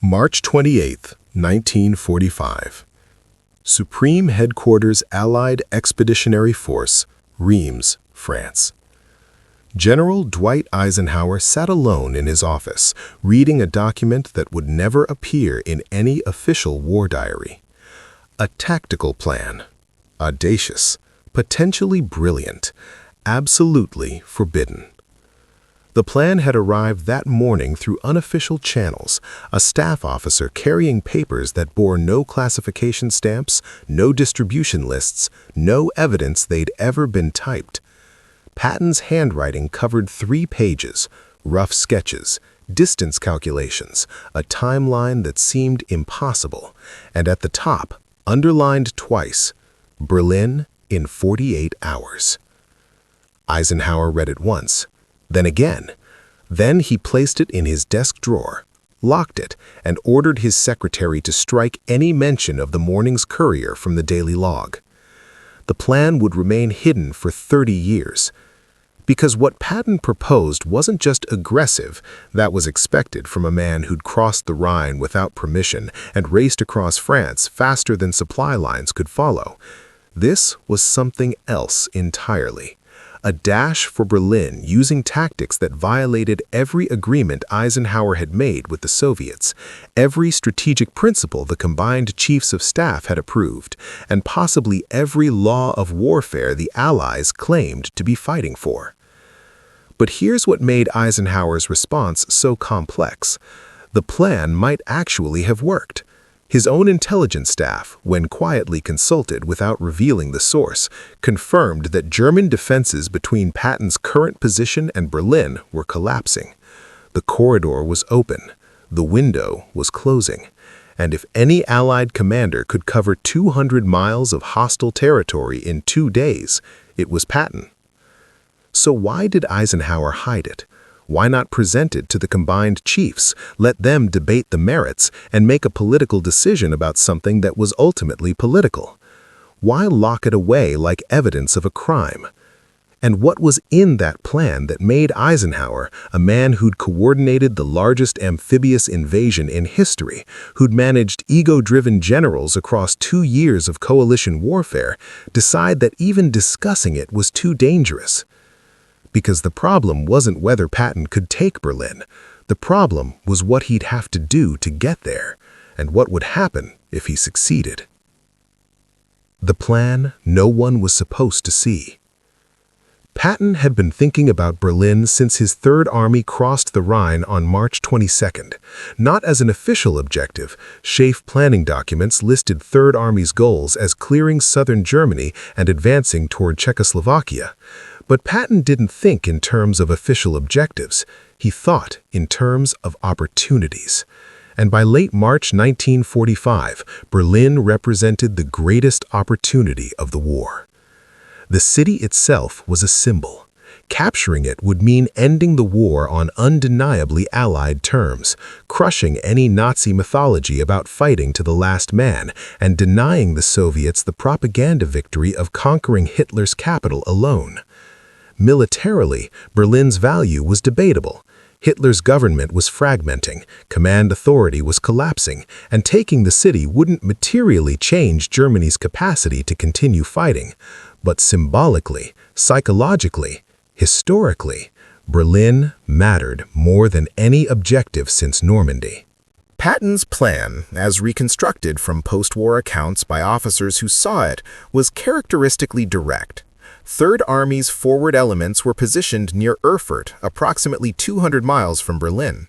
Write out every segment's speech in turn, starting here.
March 28, 1945. Supreme Headquarters Allied Expeditionary Force, Reims, France. General Dwight Eisenhower sat alone in his office, reading a document that would never appear in any official war diary. A tactical plan. Audacious, potentially brilliant, absolutely forbidden. The plan had arrived that morning through unofficial channels, a staff officer carrying papers that bore no classification stamps, no distribution lists, no evidence they'd ever been typed. Patton's handwriting covered 3 pages, rough sketches, distance calculations, a timeline that seemed impossible, and at the top, underlined twice, Berlin in 48 hours. Eisenhower read it once, then again. Then he placed it in his desk drawer, locked it, and ordered his secretary to strike any mention of the morning's courier from the daily log. The plan would remain hidden for 30 years. Because what Patton proposed wasn't just aggressive, that was expected from a man who'd crossed the Rhine without permission and raced across France faster than supply lines could follow. This was something else entirely. A dash for Berlin using tactics that violated every agreement Eisenhower had made with the Soviets, every strategic principle the combined chiefs of staff had approved, and possibly every law of warfare the Allies claimed to be fighting for. But here's what made Eisenhower's response so complex. The plan might actually have worked. His own intelligence staff, when quietly consulted without revealing the source, confirmed that German defenses between Patton's current position and Berlin were collapsing. The corridor was open, the window was closing, and if any Allied commander could cover 200 miles of hostile territory in 2 days, it was Patton. So why did Eisenhower hide it? Why not present it to the combined chiefs, let them debate the merits, and make a political decision about something that was ultimately political? Why lock it away like evidence of a crime? And what was in that plan that made Eisenhower, a man who'd coordinated the largest amphibious invasion in history, who'd managed ego-driven generals across 2 years of coalition warfare, decide that even discussing it was too dangerous? Because the problem wasn't whether Patton could take Berlin. The problem was what he'd have to do to get there, and what would happen if he succeeded. The plan no one was supposed to see. Patton had been thinking about Berlin since his Third Army crossed the Rhine on March 22nd. Not as an official objective, SHAEF planning documents listed Third Army's goals as clearing southern Germany and advancing toward Czechoslovakia. But Patton didn't think in terms of official objectives. He thought in terms of opportunities. And by late March 1945, Berlin represented the greatest opportunity of the war. The city itself was a symbol. Capturing it would mean ending the war on undeniably Allied terms, crushing any Nazi mythology about fighting to the last man, and denying the Soviets the propaganda victory of conquering Hitler's capital alone. Militarily, Berlin's value was debatable. Hitler's government was fragmenting, command authority was collapsing, and taking the city wouldn't materially change Germany's capacity to continue fighting. But symbolically, psychologically, historically, Berlin mattered more than any objective since Normandy. Patton's plan, as reconstructed from post-war accounts by officers who saw it, was characteristically direct. Third Army's forward elements were positioned near Erfurt, approximately 200 miles from Berlin.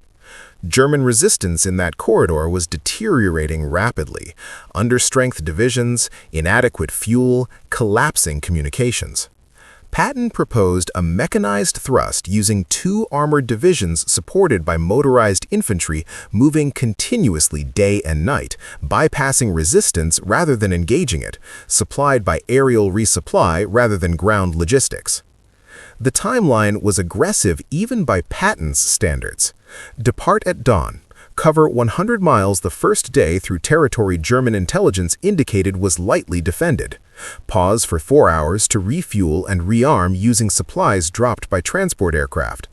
German resistance in that corridor was deteriorating rapidly. Understrength divisions, inadequate fuel, collapsing communications. Patton proposed a mechanized thrust using 2 armored divisions supported by motorized infantry moving continuously day and night, bypassing resistance rather than engaging it, supplied by aerial resupply rather than ground logistics. The timeline was aggressive even by Patton's standards. Depart at dawn. Cover 100 miles the first day through territory German intelligence indicated was lightly defended. Pause for 4 hours to refuel and rearm using supplies dropped by transport aircraft.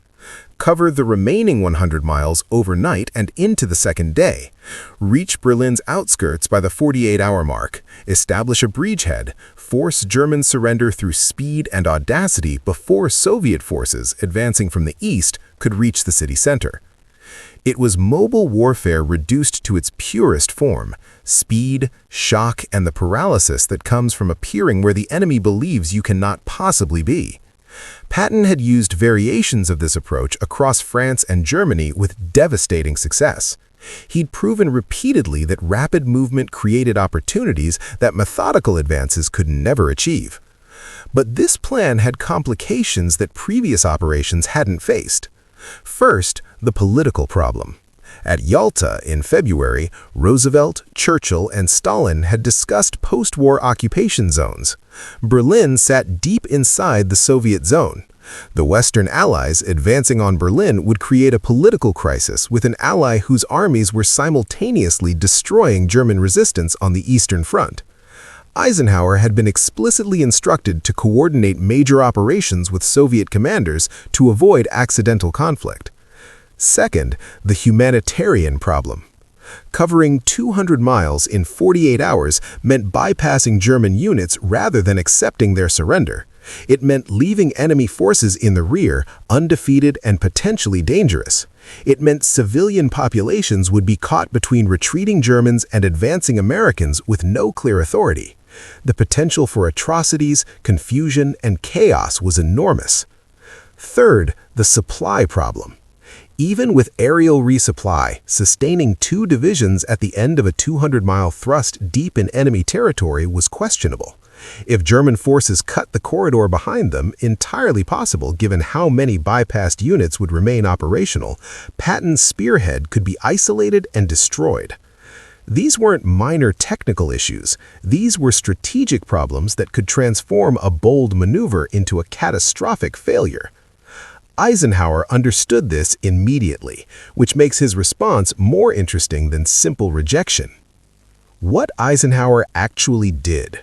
cover the remaining 100 miles overnight and into the second day, reach Berlin's outskirts by the 48-hour mark, establish a bridgehead, force German surrender through speed and audacity before Soviet forces advancing from the east could reach the city center. It was mobile warfare reduced to its purest form, speed, shock, and the paralysis that comes from appearing where the enemy believes you cannot possibly be. Patton had used variations of this approach across France and Germany with devastating success. He'd proven repeatedly that rapid movement created opportunities that methodical advances could never achieve. But this plan had complications that previous operations hadn't faced. First, the political problem. At Yalta in February, Roosevelt, Churchill, and Stalin had discussed post-war occupation zones. Berlin sat deep inside the Soviet zone. The Western Allies advancing on Berlin would create a political crisis with an ally whose armies were simultaneously destroying German resistance on the Eastern Front. Eisenhower had been explicitly instructed to coordinate major operations with Soviet commanders to avoid accidental conflict. Second, the humanitarian problem. Covering 200 miles in 48 hours meant bypassing German units rather than accepting their surrender. It meant leaving enemy forces in the rear, undefeated and potentially dangerous. It meant civilian populations would be caught between retreating Germans and advancing Americans with no clear authority. The potential for atrocities, confusion, and chaos was enormous. Third, the supply problem. Even with aerial resupply, sustaining 2 divisions at the end of a 200-mile thrust deep in enemy territory was questionable. If German forces cut the corridor behind them, entirely possible given how many bypassed units would remain operational, Patton's spearhead could be isolated and destroyed. These weren't minor technical issues. These were strategic problems that could transform a bold maneuver into a catastrophic failure. Eisenhower understood this immediately, which makes his response more interesting than simple rejection. What Eisenhower actually did.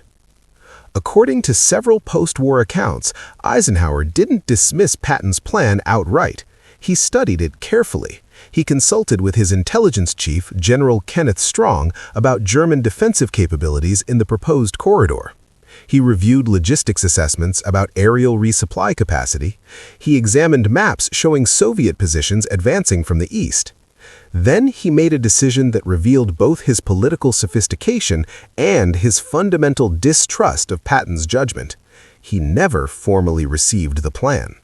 According to several post-war accounts, Eisenhower didn't dismiss Patton's plan outright. He studied it carefully. He consulted with his intelligence chief, General Kenneth Strong, about German defensive capabilities in the proposed corridor. He reviewed logistics assessments about aerial resupply capacity. He examined maps showing Soviet positions advancing from the east. Then he made a decision that revealed both his political sophistication and his fundamental distrust of Patton's judgment. He never formally received the plan.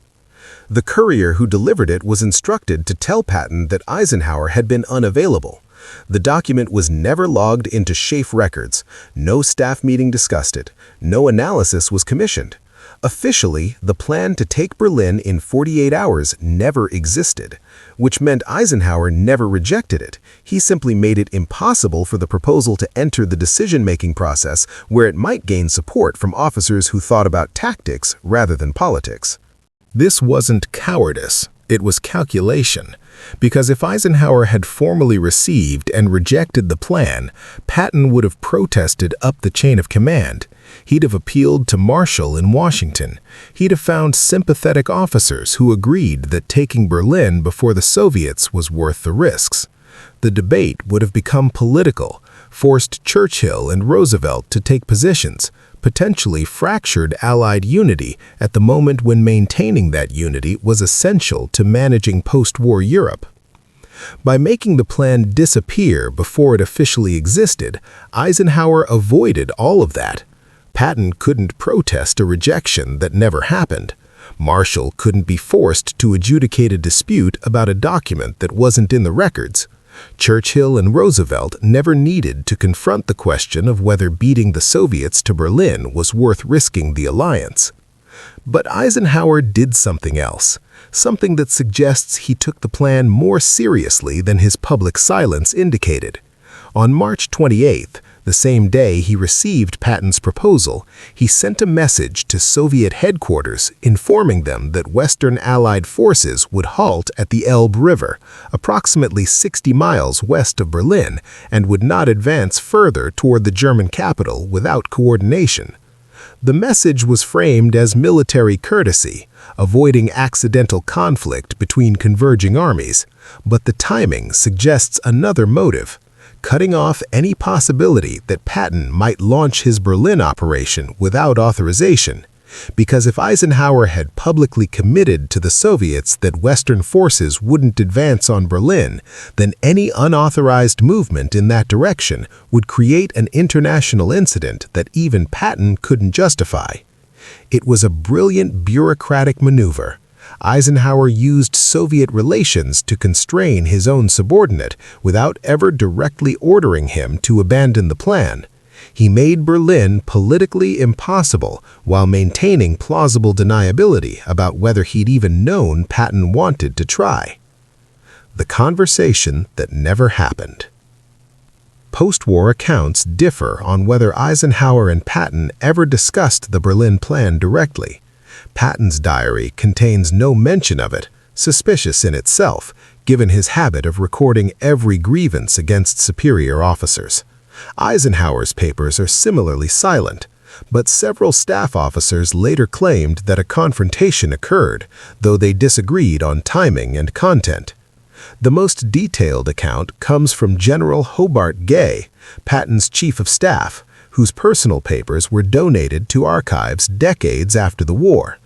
The courier who delivered it was instructed to tell Patton that Eisenhower had been unavailable. The document was never logged into SHAEF records. No staff meeting discussed it. No analysis was commissioned. Officially, the plan to take Berlin in 48 hours never existed, which meant Eisenhower never rejected it. He simply made it impossible for the proposal to enter the decision-making process where it might gain support from officers who thought about tactics rather than politics. This wasn't cowardice. It was calculation. Because if Eisenhower had formally received and rejected the plan, Patton would have protested up the chain of command. He'd have appealed to Marshall in Washington. He'd have found sympathetic officers who agreed that taking Berlin before the Soviets was worth the risks. The debate would have become political, forced Churchill and Roosevelt to take positions, potentially fractured Allied unity at the moment when maintaining that unity was essential to managing post-war Europe. By making the plan disappear before it officially existed, Eisenhower avoided all of that. Patton couldn't protest a rejection that never happened. Marshall couldn't be forced to adjudicate a dispute about a document that wasn't in the records. Churchill and Roosevelt never needed to confront the question of whether beating the Soviets to Berlin was worth risking the alliance. But Eisenhower did something else, something that suggests he took the plan more seriously than his public silence indicated. On March 28th, the same day he received Patton's proposal, he sent a message to Soviet headquarters informing them that Western Allied forces would halt at the Elbe River, approximately 60 miles west of Berlin, and would not advance further toward the German capital without coordination. The message was framed as military courtesy, avoiding accidental conflict between converging armies, but the timing suggests another motive, cutting off any possibility that Patton might launch his Berlin operation without authorization, because if Eisenhower had publicly committed to the Soviets that Western forces wouldn't advance on Berlin, then any unauthorized movement in that direction would create an international incident that even Patton couldn't justify. It was a brilliant bureaucratic maneuver. Eisenhower used Soviet relations to constrain his own subordinate without ever directly ordering him to abandon the plan. He made Berlin politically impossible while maintaining plausible deniability about whether he'd even known Patton wanted to try. The conversation that never happened. Post-war accounts differ on whether Eisenhower and Patton ever discussed the Berlin plan directly. Patton's diary contains no mention of it, suspicious in itself, given his habit of recording every grievance against superior officers. Eisenhower's papers are similarly silent, but several staff officers later claimed that a confrontation occurred, though they disagreed on timing and content. The most detailed account comes from General Hobart Gay, Patton's chief of staff, whose personal papers were donated to archives decades after the war.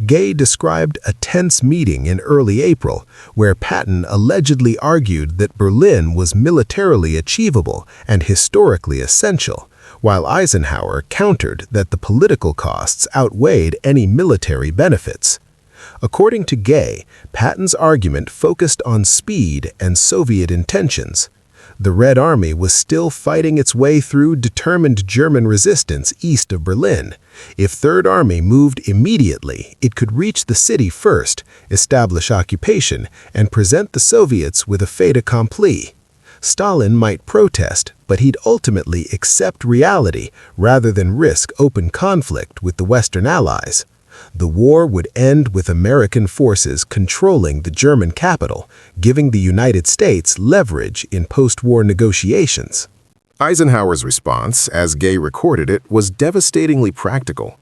Gay described a tense meeting in early April where Patton allegedly argued that Berlin was militarily achievable and historically essential, while Eisenhower countered that the political costs outweighed any military benefits. According to Gay, Patton's argument focused on speed and Soviet intentions. The Red Army was still fighting its way through determined German resistance east of Berlin. If Third Army moved immediately, it could reach the city first, establish occupation, and present the Soviets with a fait accompli. Stalin might protest, but he'd ultimately accept reality rather than risk open conflict with the Western Allies. The war would end with American forces controlling the German capital, giving the United States leverage in post-war negotiations. Eisenhower's response, as Gay recorded it, was devastatingly practical.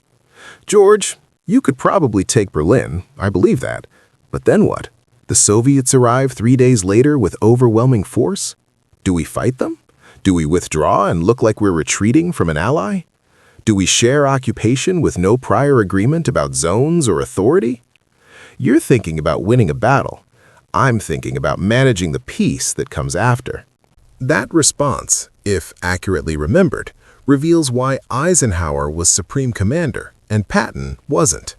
"George, you could probably take Berlin, I believe that. But then what? The Soviets arrive 3 days later with overwhelming force? Do we fight them? Do we withdraw and look like we're retreating from an ally? Do we share occupation with no prior agreement about zones or authority? You're thinking about winning a battle. I'm thinking about managing the peace that comes after." That response, if accurately remembered, reveals why Eisenhower was supreme commander and Patton wasn't.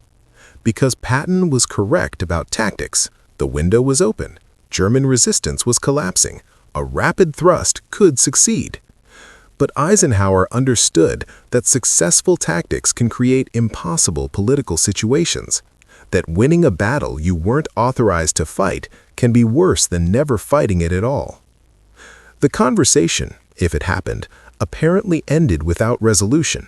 Because Patton was correct about tactics, the window was open, German resistance was collapsing, a rapid thrust could succeed. But Eisenhower understood that successful tactics can create impossible political situations, that winning a battle you weren't authorized to fight can be worse than never fighting it at all. The conversation, if it happened, apparently ended without resolution.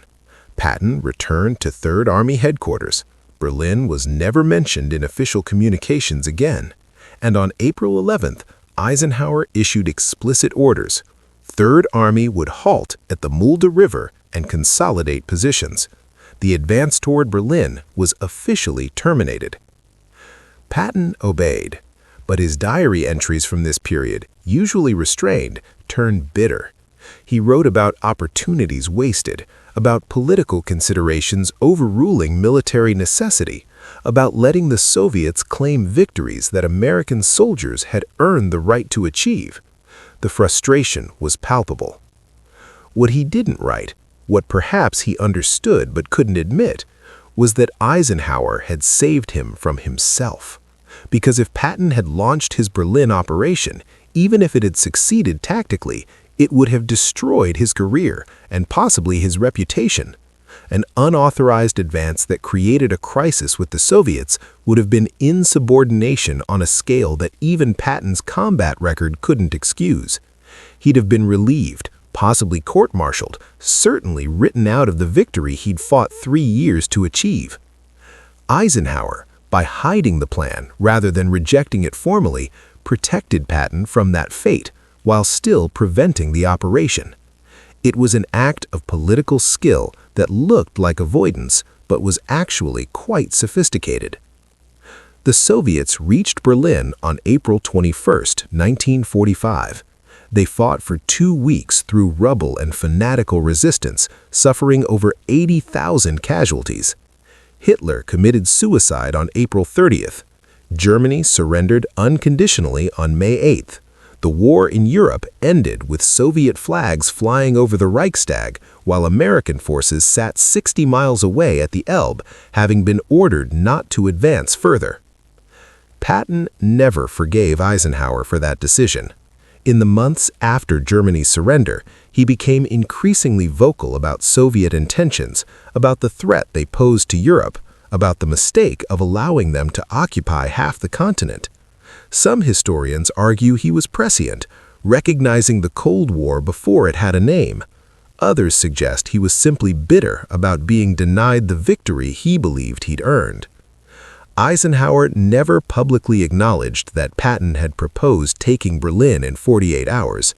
Patton returned to Third Army headquarters. Berlin was never mentioned in official communications again. And on April 11th, Eisenhower issued explicit orders. Third Army would halt at the Mulde River and consolidate positions. The advance toward Berlin was officially terminated. Patton obeyed, but his diary entries from this period, usually restrained, turned bitter. He wrote about opportunities wasted, about political considerations overruling military necessity, about letting the Soviets claim victories that American soldiers had earned the right to achieve. The frustration was palpable. What he didn't write, what perhaps he understood but couldn't admit, was that Eisenhower had saved him from himself. Because if Patton had launched his Berlin operation, even if it had succeeded tactically, it would have destroyed his career and possibly his reputation. An unauthorized advance that created a crisis with the Soviets would have been insubordination on a scale that even Patton's combat record couldn't excuse. He'd have been relieved, possibly court-martialed, certainly written out of the victory he'd fought 3 years to achieve. Eisenhower, by hiding the plan rather than rejecting it formally, protected Patton from that fate while still preventing the operation. It was an act of political skill that looked like avoidance, but was actually quite sophisticated. The Soviets reached Berlin on April 21, 1945. They fought for 2 weeks through rubble and fanatical resistance, suffering over 80,000 casualties. Hitler committed suicide on April 30th. Germany surrendered unconditionally on May 8th. The war in Europe ended with Soviet flags flying over the Reichstag, while American forces sat 60 miles away at the Elbe, having been ordered not to advance further. Patton never forgave Eisenhower for that decision. In the months after Germany's surrender, he became increasingly vocal about Soviet intentions, about the threat they posed to Europe, about the mistake of allowing them to occupy half the continent. Some historians argue he was prescient, recognizing the Cold War before it had a name. Others suggest he was simply bitter about being denied the victory he believed he'd earned. Eisenhower never publicly acknowledged that Patton had proposed taking Berlin in 48 hours.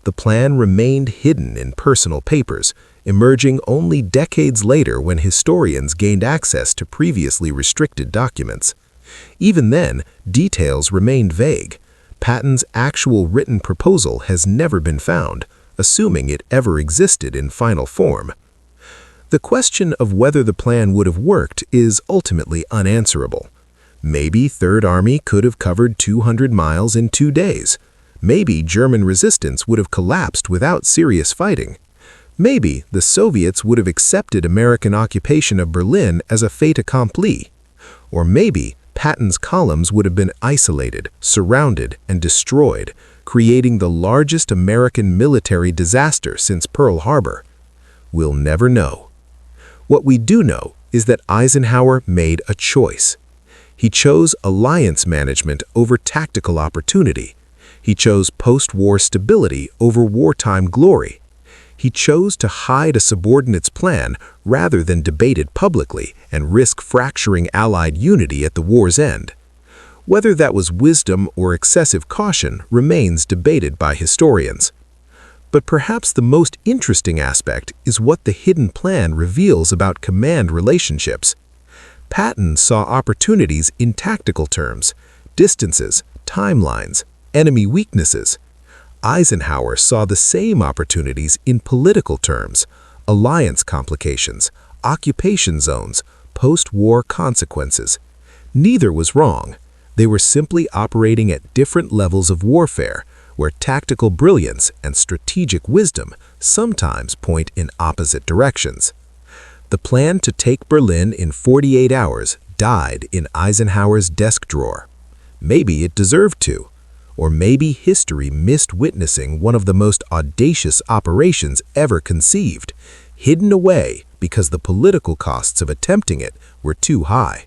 The plan remained hidden in personal papers, emerging only decades later when historians gained access to previously restricted documents. Even then, details remained vague. Patton's actual written proposal has never been found, assuming it ever existed in final form. The question of whether the plan would have worked is ultimately unanswerable. Maybe Third Army could have covered 200 miles in 2 days. Maybe German resistance would have collapsed without serious fighting. Maybe the Soviets would have accepted American occupation of Berlin as a fait accompli. Or maybe Patton's columns would have been isolated, surrounded, and destroyed, creating the largest American military disaster since Pearl Harbor. We'll never know. What we do know is that Eisenhower made a choice. He chose alliance management over tactical opportunity. He chose post-war stability over wartime glory. He chose to hide a subordinate's plan rather than debate it publicly and risk fracturing Allied unity at the war's end. Whether that was wisdom or excessive caution remains debated by historians. But perhaps the most interesting aspect is what the hidden plan reveals about command relationships. Patton saw opportunities in tactical terms, distances, timelines, enemy weaknesses. Eisenhower saw the same opportunities in political terms, alliance complications, occupation zones, post-war consequences. Neither was wrong. They were simply operating at different levels of warfare, where tactical brilliance and strategic wisdom sometimes point in opposite directions. The plan to take Berlin in 48 hours died in Eisenhower's desk drawer. Maybe it deserved to. Or maybe history missed witnessing one of the most audacious operations ever conceived, hidden away because the political costs of attempting it were too high.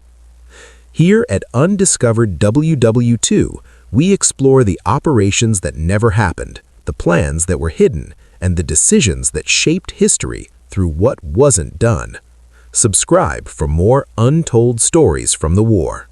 Here at Undiscovered WW2, we explore the operations that never happened, the plans that were hidden, and the decisions that shaped history through what wasn't done. Subscribe for more untold stories from the war.